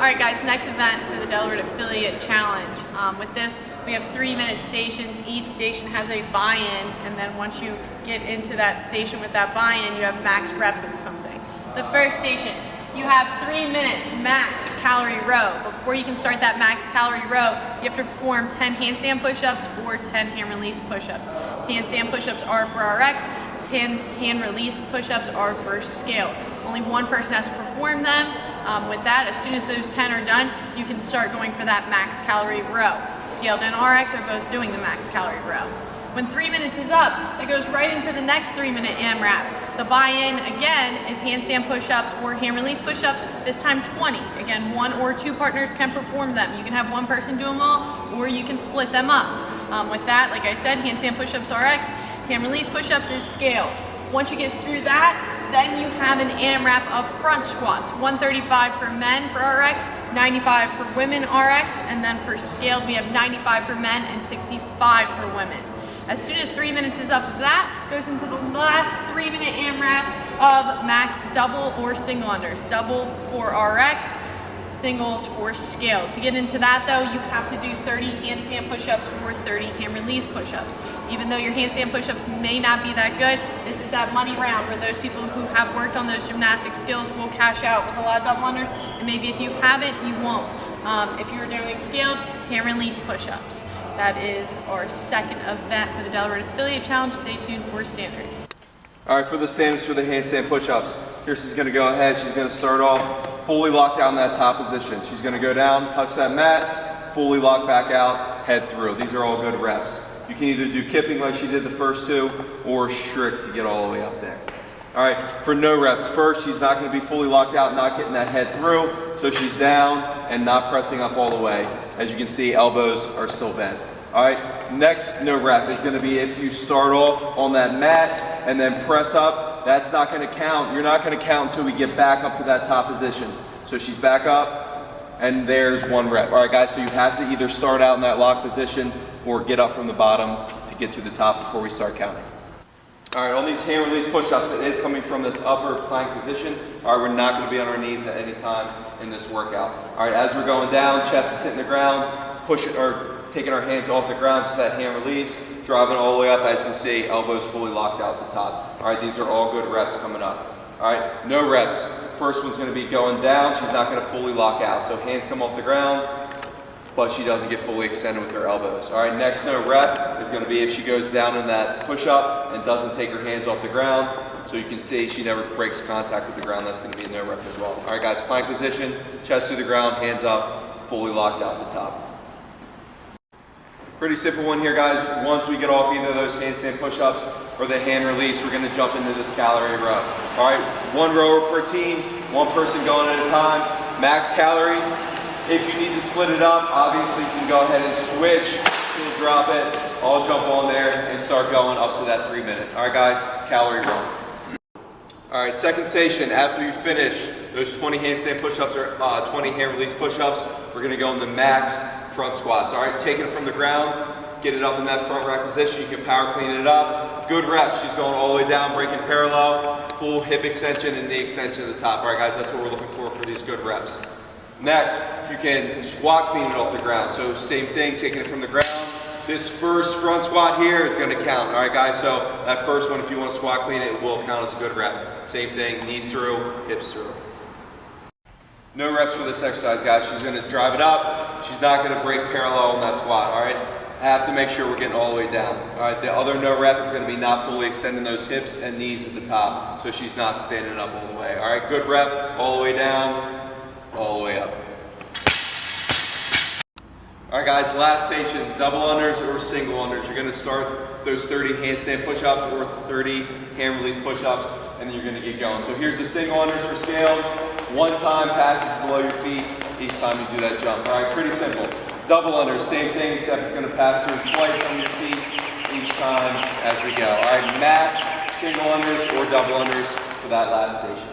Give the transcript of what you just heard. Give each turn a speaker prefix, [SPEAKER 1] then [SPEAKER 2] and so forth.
[SPEAKER 1] Alright guys, next event for the Delaware Affiliate Challenge. With this, we have 3-minute stations. Each station has a buy-in, and then once you get into that station with that buy-in, you have max reps of something. The first station, you have 3 minutes max calorie row. Before you can start that max calorie row, you have to perform 10 handstand push-ups or 10 hand release push-ups. Handstand push-ups are for RX, 10 hand release push-ups are for scale. Only one person has to perform them. With that, as soon as those 10 are done, you can start going for that max calorie row. Scaled and RX are both doing the max calorie row. When 3 minutes is up, it goes right into the next 3-minute AMRAP. The buy-in, again, is handstand push-ups or hand release push-ups, this time 20. Again, 1 or 2 partners can perform them. You can have one person do them all, or you can split them up. With that, like I said, handstand push-ups RX, hand release push-ups is scale. Once you get through that, then you have an AMRAP of front squats. 135 for men for RX, 95 for women RX, and then for scaled we have 95 for men and 65 for women. As soon as 3 minutes is up of that, goes into the last 3-minute AMRAP of max double or single unders. Double for RX, singles for scale. To get into that though, you have to do 30 handstand push-ups or 30 hand release push-ups. Even though your handstand push-ups may not be that good, this is that money round where those people who have worked on those gymnastic skills will cash out with a lot of double unders, and maybe if you haven't, you won't. If you're doing scaled, hand release push-ups. That is our second event for the Delaware Affiliate Challenge. Stay tuned for standards.
[SPEAKER 2] All right, for the standards for the handstand push-ups, here she's going to go ahead. She's going to start off fully locked down that top position. She's going to go down, touch that mat, fully lock back out, head through. These are all good reps. You can either do kipping like she did the first two, or strict to get all the way up there. All right, for no reps, first she's not going to be fully locked out, not getting that head through, so she's down and not pressing up all the way. As you can see, elbows are still bent. All right, next no rep is going to be if you start off on that mat and then press up, that's not going to count. You're not going to count until we get back up to that top position. So she's back up, and there's 1 rep. All right, guys, so you have to either start out in that lock position or get up from the bottom to get to the top before we start counting. All right, on these hand release push-ups, it is coming from this upper plank position. All right, we're not going to be on our knees at any time in this workout. All right, as we're going down, chest is hitting the ground, pushing or taking our hands off the ground, just that hand release, driving all the way up. As you can see, elbows fully locked out at the top. All right, these are all good reps coming up. All right, no reps. First one's going to be going down. She's not going to fully lock out. So hands come off the ground, but she doesn't get fully extended with her elbows. All right, next no rep is going to be if she goes down in that push-up and doesn't take her hands off the ground. So you can see she never breaks contact with the ground. That's going to be a no rep as well. All right, guys, plank position, chest to the ground, hands up, fully locked out at the top. Pretty simple one here, guys. Once we get off either of those handstand push-ups or the hand release, we're going to jump into this calorie row. All right, 1 rower per team, 1 person going at a time, max calories. If you need to split it up, obviously you can go ahead and switch, you'll drop it, I'll jump on there and start going up to that 3-minute. All right, guys, calorie row. All right, second station, after you finish those 20 handstand push-ups or 20 hand release push-ups, we're going to go in the max front squats. All right, taking it from the ground, get it up in that front rack position. You can power clean it up. Good reps. She's going all the way down, breaking parallel, full hip extension and knee extension at the top. All right, guys, that's what we're looking for these good reps. Next, you can squat clean it off the ground. So same thing, taking it from the ground. This first front squat here is going to count. All right, guys, so that first one, if you want to squat clean it, it will count as a good rep. Same thing, knees through, hips through. No reps for this exercise, guys. She's going to drive it up. She's not going to break parallel on that squat, all right? I have to make sure we're getting all the way down. All right, the other no rep is going to be not fully extending those hips and knees at the top, so she's not standing up all the way. All right, good rep, all the way down, all the way up. All right, guys, last station, double unders or single unders. You're going to start those 30 handstand push-ups or 30 hand release push-ups, and then you're going to get going. So here's the single unders for scale. 1 time passes below your feet each time you do that jump. All right, pretty simple. Double unders, same thing, except it's going to pass through twice on your feet each time as we go. All right, max single unders or double unders for that last station.